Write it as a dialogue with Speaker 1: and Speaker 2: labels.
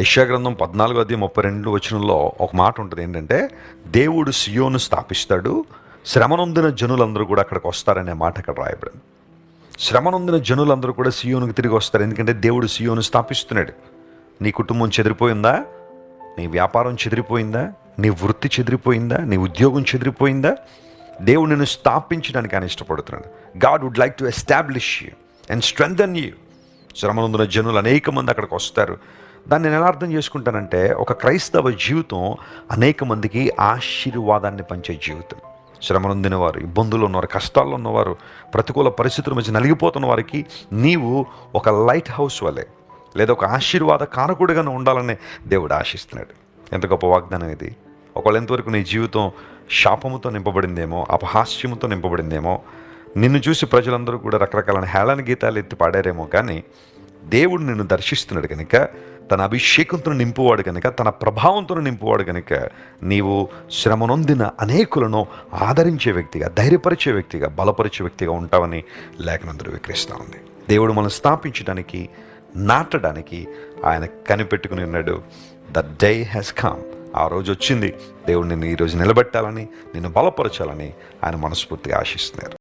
Speaker 1: యెషయా గ్రంథం 14:32 ఒక మాట ఉంటుంది. ఏంటంటే, దేవుడు సియోను స్థాపిస్తాడు, శ్రమనొందిన జనులందరూ కూడా అక్కడికి వస్తారనే మాట అక్కడ రాయబడింది. శ్రమనొందిన జనులందరూ కూడా సియోనుకు తిరిగి వస్తారు. ఎందుకంటే దేవుడు సియోను స్థాపిస్తున్నాడు. నీ కుటుంబం చెదిరిపోయిందా? నీ వ్యాపారం చెదిరిపోయిందా? నీ వృత్తి చెదిరిపోయిందా? నీ ఉద్యోగం చెదిరిపోయిందా? దేవుడు నిన్ను స్థాపించడానికి ఆయన ఇష్టపడుతున్నాడు. God would like to establish you and strengthen you. శ్రమనొందిన జనులు అనేక మంది అక్కడికి వస్తారు. దాన్ని నేను ఎలా అర్థం చేసుకుంటానంటే, ఒక క్రైస్తవ జీవితం అనేక మందికి ఆశీర్వాదాన్ని పంచే జీవితం. శ్రమనొందిన వారు, ఇబ్బందులు ఉన్నవారు, కష్టాల్లో ఉన్నవారు, ప్రతికూల పరిస్థితుల మధ్య నలిగిపోతున్న వారికి నీవు ఒక లైట్ హౌస్ వలె, లేదా ఒక ఆశీర్వాద కారకుడిగా ఉండాలని దేవుడు ఆశిస్తున్నాడు. ఎంత గొప్ప వాగ్దానం ఇది! ఒకవేళ ఎంతవరకు నీ జీవితం శాపముతో నింపబడిందేమో, అపహాస్యముతో నింపబడిందేమో, నిన్ను చూసి ప్రజలందరూ కూడా రకరకాల హేళన గీతాలు ఎత్తి పాడారేమో, కానీ దేవుడు నిన్ను దర్శిస్తున్నాడు కనుక, తన అభిషేకంతో నింపువాడు కనుక, తన ప్రభావంతో నింపువాడు కనుక, నీవు శ్రమనొందిన అనేకులను ఆదరించే వ్యక్తిగా, ధైర్యపరిచే వ్యక్తిగా, బలపరిచే వ్యక్తిగా ఉంటావని లేఖనం ధృవీకరిస్తూ ఉంది. దేవుడు మనం స్థాపించడానికి, నాటడానికి ఆయన కనిపెట్టుకుని ఉన్నాడు. The day has come. ఆ రోజు వచ్చింది. దేవుడు నిన్ను ఈరోజు నిలబెట్టాలని, నిన్ను బలపరచాలని ఆయన మనస్ఫూర్తిగా ఆశిస్తున్నారు.